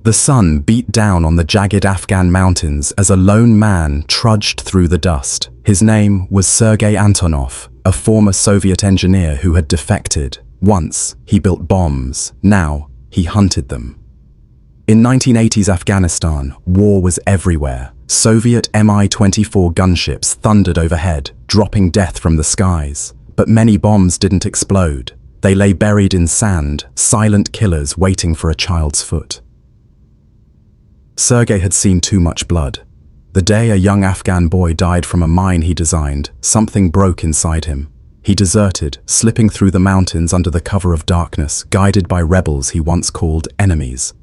The sun beat down on the jagged Afghan mountains as a lone man trudged through the dust. His name was Sergei Antonov, a former Soviet engineer who had defected. Once, he built bombs. Now, he hunted them. In 1980s Afghanistan, war was everywhere. Soviet Mi-24 gunships thundered overhead, dropping death from the skies. But many bombs didn't explode. They lay buried in sand, silent killers waiting for a child's foot. Sergei had seen too much blood. The day a young Afghan boy died from a mine he designed, something broke inside him. He deserted, slipping through the mountains under the cover of darkness, guided by rebels he once called enemies.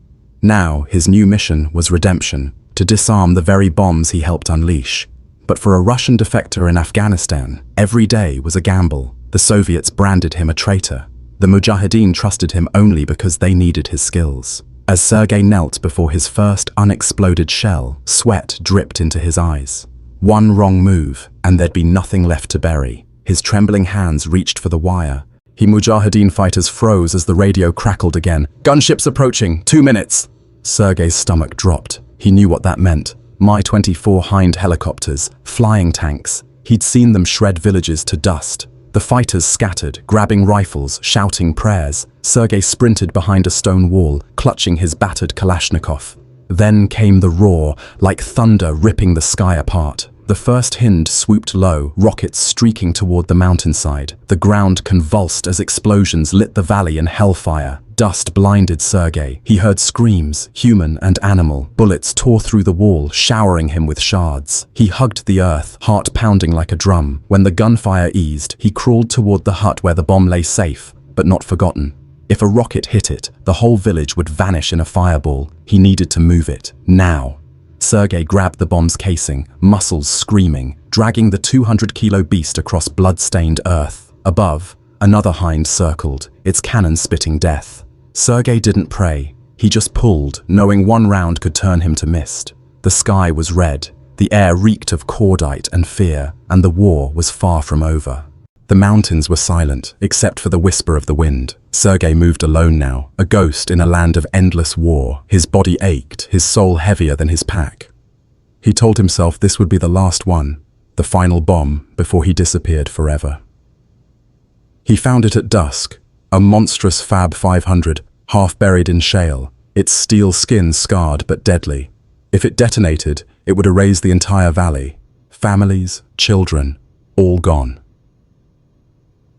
Now, his new mission was redemption, to disarm the very bombs he helped unleash. But for a Russian defector in Afghanistan, every day was a gamble. The Soviets branded him a traitor. The Mujahideen trusted him only because they needed his skills. As Sergei knelt before his first unexploded shell, sweat dripped into his eyes. One wrong move, and there'd be nothing left to bury. His trembling hands reached for the wire. Mujahideen fighters froze as the radio crackled again. "Gunships approaching, 2 minutes!" Sergei's stomach dropped. He knew what that meant. Mi-24 Hind helicopters, flying tanks. He'd seen them shred villages to dust. The fighters scattered, grabbing rifles, shouting prayers. Sergei sprinted behind a stone wall, clutching his battered Kalashnikov. Then came the roar, like thunder ripping the sky apart. The first Hind swooped low, rockets streaking toward the mountainside. The ground convulsed as explosions lit the valley in hellfire. Dust blinded Sergei. He heard screams, human and animal. Bullets tore through the wall, showering him with shards. He hugged the earth, heart pounding like a drum. When the gunfire eased, he crawled toward the hut where the bomb lay safe, but not forgotten. If a rocket hit it, the whole village would vanish in a fireball. He needed to move it, now. Sergei grabbed the bomb's casing, muscles screaming, dragging the 200-kilo beast across blood-stained earth. Above, another Hind circled, its cannon spitting death. Sergei didn't pray. He just pulled, knowing one round could turn him to mist. The sky was red, the air reeked of cordite and fear, and the war was far from over. The mountains were silent, except for the whisper of the wind. Sergei moved alone now, a ghost in a land of endless war. His body ached, his soul heavier than his pack. He told himself this would be the last one, the final bomb, before he disappeared forever. He found it at dusk, a monstrous Fab 500, half buried in shale, its steel skin scarred but deadly. If it detonated, it would erase the entire valley. Families, children, all gone.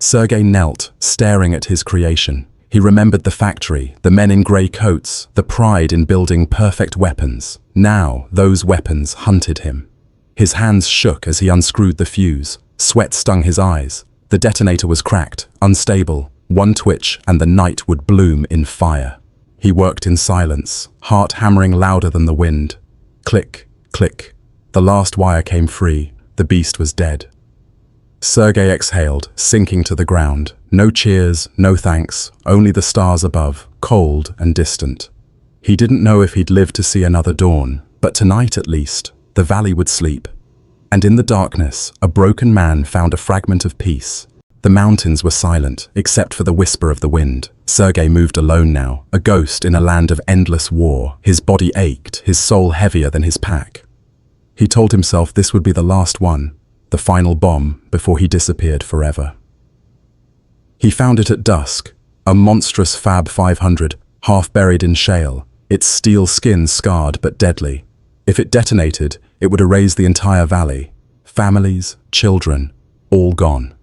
Sergei knelt, staring at his creation. He remembered the factory, the men in grey coats, the pride in building perfect weapons. Now, those weapons hunted him. His hands shook as he unscrewed the fuse. Sweat stung his eyes. The detonator was cracked, unstable. One twitch and the night would bloom in fire. He worked in silence, heart hammering louder than the wind. Click, click. The last wire came free. The beast was dead. Sergei exhaled, sinking to the ground. No cheers, no thanks, only the stars above, cold and distant. He didn't know if he'd live to see another dawn, but tonight at least, the valley would sleep. And in the darkness, a broken man found a fragment of peace. The mountains were silent, except for the whisper of the wind. Sergei moved alone now, a ghost in a land of endless war. His body ached, his soul heavier than his pack. He told himself this would be the last one, the final bomb, before he disappeared forever. He found it at dusk, a monstrous Fab 500, half buried in shale, its steel skin scarred but deadly. If it detonated, it would erase the entire valley. Families, children, all gone.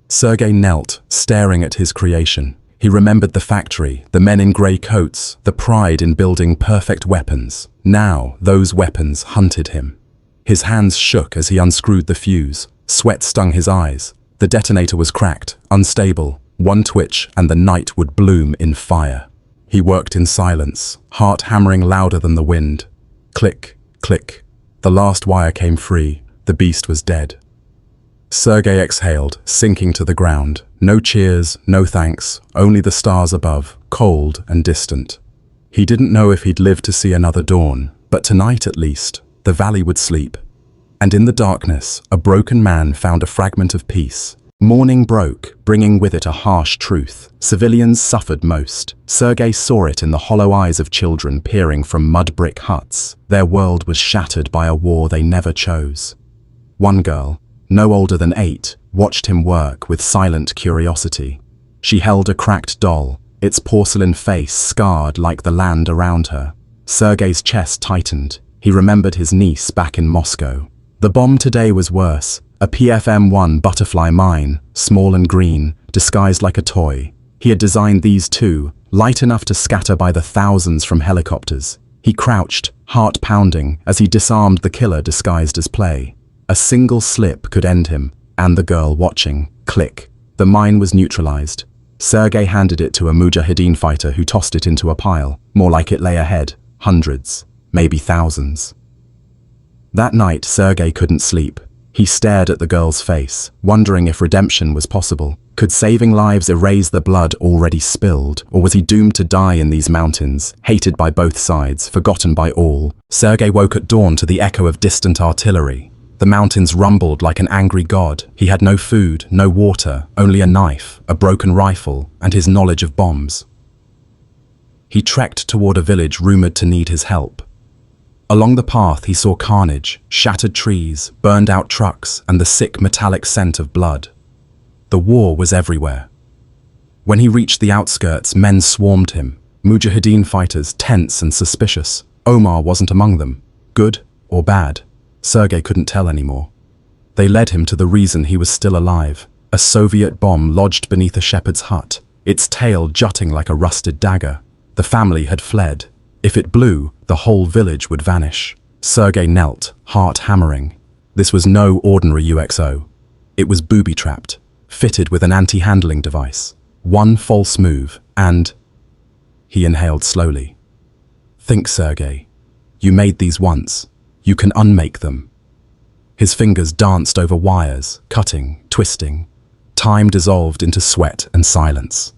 Sergei knelt, staring at his creation. He remembered the factory, the men in grey coats, the pride in building perfect weapons. Now, those weapons hunted him. His hands shook as he unscrewed the fuse. Sweat stung his eyes. The detonator was cracked, unstable. One twitch and the night would bloom in fire. He worked in silence, heart hammering louder than the wind. Click, click. The last wire came free. The beast was dead. Sergei exhaled, sinking to the ground. No cheers, no thanks, only the stars above, cold and distant. He didn't know if he'd live to see another dawn, but tonight at least, the valley would sleep. And in the darkness, a broken man found a fragment of peace. Morning broke, bringing with it a harsh truth. Civilians suffered most. Sergei saw it in the hollow eyes of children peering from mud brick huts. Their world was shattered by a war they never chose. One girl, no older than 8, watched him work with silent curiosity. She held a cracked doll, its porcelain face scarred like the land around her. Sergei's chest tightened. He remembered his niece back in Moscow. The bomb today was worse. A PFM-1 butterfly mine, small and green, disguised like a toy. He had designed these too, light enough to scatter by the thousands from helicopters. He crouched, heart pounding, as he disarmed the killer disguised as play. A single slip could end him, and the girl watching. Click. The mine was neutralized. Sergei handed it to a Mujahideen fighter who tossed it into a pile. More like it lay ahead. Hundreds, maybe thousands. That night, Sergei couldn't sleep. He stared at the girl's face, wondering if redemption was possible. Could saving lives erase the blood already spilled, or was he doomed to die in these mountains, hated by both sides, forgotten by all? Sergei woke at dawn to the echo of distant artillery. The mountains rumbled like an angry god. He had no food, no water, only a knife, a broken rifle, and his knowledge of bombs. He trekked toward a village rumored to need his help. Along the path he saw carnage, shattered trees, burned-out trucks, and the sick metallic scent of blood. The war was everywhere. When he reached the outskirts, men swarmed him. Mujahideen fighters, tense and suspicious. Omar wasn't among them. Good or bad? Sergei couldn't tell anymore. They led him to the reason he was still alive. A Soviet bomb lodged beneath a shepherd's hut, its tail jutting like a rusted dagger. The family had fled. If it blew, the whole village would vanish. Sergei knelt, heart hammering. This was no ordinary UXO. It was booby-trapped, fitted with an anti-handling device. One false move, and... He inhaled slowly. Think, Sergei. You made these once. You can unmake them. His fingers danced over wires, cutting, twisting. Time dissolved into sweat and silence.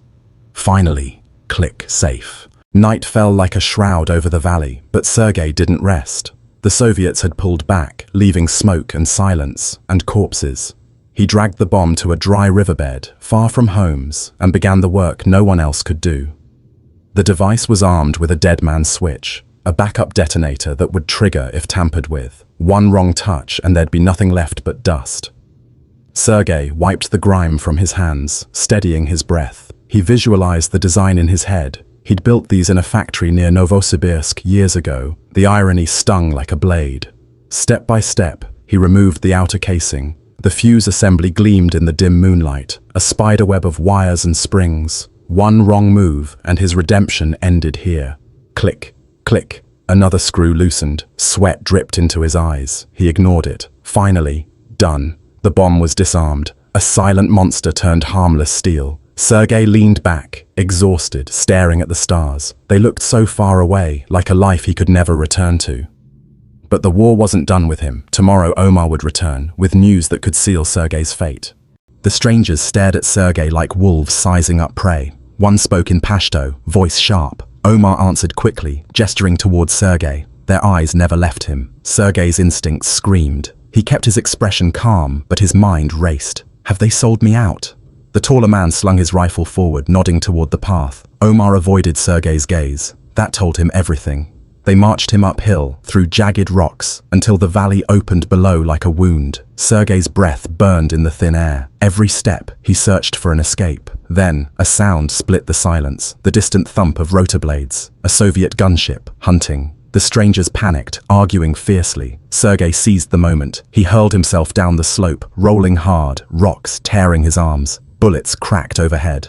Finally, click, safe. Night fell like a shroud over the valley, but Sergei didn't rest. The Soviets had pulled back, leaving smoke and silence, and corpses. He dragged the bomb to a dry riverbed, far from homes, and began the work no one else could do. The device was armed with a dead man's switch, a backup detonator that would trigger if tampered with. One wrong touch and there'd be nothing left but dust. Sergei wiped the grime from his hands, steadying his breath. He visualized the design in his head. He'd built these in a factory near Novosibirsk years ago. The irony stung like a blade. Step by step, he removed the outer casing. The fuse assembly gleamed in the dim moonlight, a spiderweb of wires and springs. One wrong move, and his redemption ended here. Click, click. Another screw loosened. Sweat dripped into his eyes. He ignored it. Finally, done. The bomb was disarmed. A silent monster turned harmless steel. Sergei leaned back, exhausted, staring at the stars. They looked so far away, like a life he could never return to. But the war wasn't done with him. Tomorrow Omar would return, with news that could seal Sergei's fate. The strangers stared at Sergei like wolves sizing up prey. One spoke in Pashto, voice sharp. Omar answered quickly, gesturing towards Sergei. Their eyes never left him. Sergei's instincts screamed. He kept his expression calm, but his mind raced. Have they sold me out? The taller man slung his rifle forward, nodding toward the path. Omar avoided Sergei's gaze. That told him everything. They marched him uphill, through jagged rocks, until the valley opened below like a wound. Sergei's breath burned in the thin air. Every step, he searched for an escape. Then, a sound split the silence, the distant thump of rotor blades. A Soviet gunship, hunting. The strangers panicked, arguing fiercely. Sergei seized the moment. He hurled himself down the slope, rolling hard, rocks tearing his arms. Bullets cracked overhead.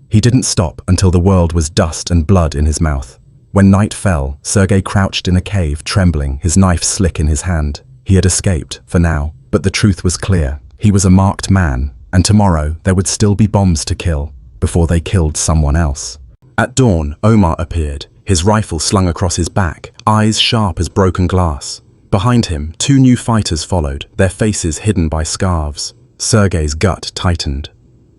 He didn't stop until the world was dust and blood in his mouth. When night fell, Sergei crouched in a cave, trembling, his knife slick in his hand. He had escaped, for now, but the truth was clear. He was a marked man, and tomorrow there would still be bombs to kill, before they killed someone else. At dawn, Omar appeared, his rifle slung across his back, eyes sharp as broken glass. Behind him, 2 new fighters followed, their faces hidden by scarves. Sergei's gut tightened.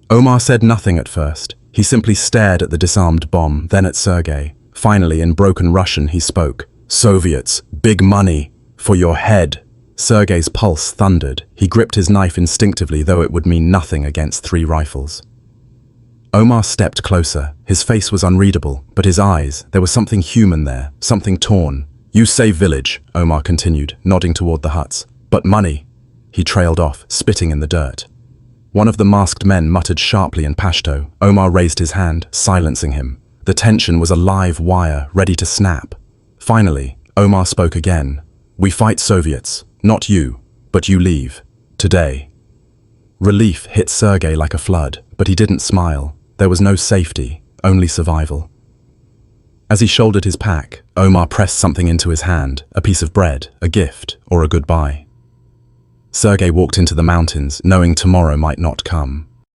Omar said nothing at first. He simply stared at the disarmed bomb, then at Sergei. Finally, in broken Russian, he spoke. Soviets, big money, for your head. Sergei's pulse thundered. He gripped his knife instinctively, though it would mean nothing against 3 rifles. Omar stepped closer. His face was unreadable, but his eyes, there was something human there, something torn. "You say village," Omar continued, nodding toward the huts. "But money." He trailed off, spitting in the dirt. One of the masked men muttered sharply in Pashto. Omar raised his hand, silencing him. The tension was a live wire, ready to snap. Finally, Omar spoke again. "We fight Soviets. Not you, but you leave. Today." Relief hit Sergei like a flood, but he didn't smile. There was no safety, only survival. As he shouldered his pack, Omar pressed something into his hand, a piece of bread, a gift, or a goodbye. Sergei walked into the mountains, knowing tomorrow might not come.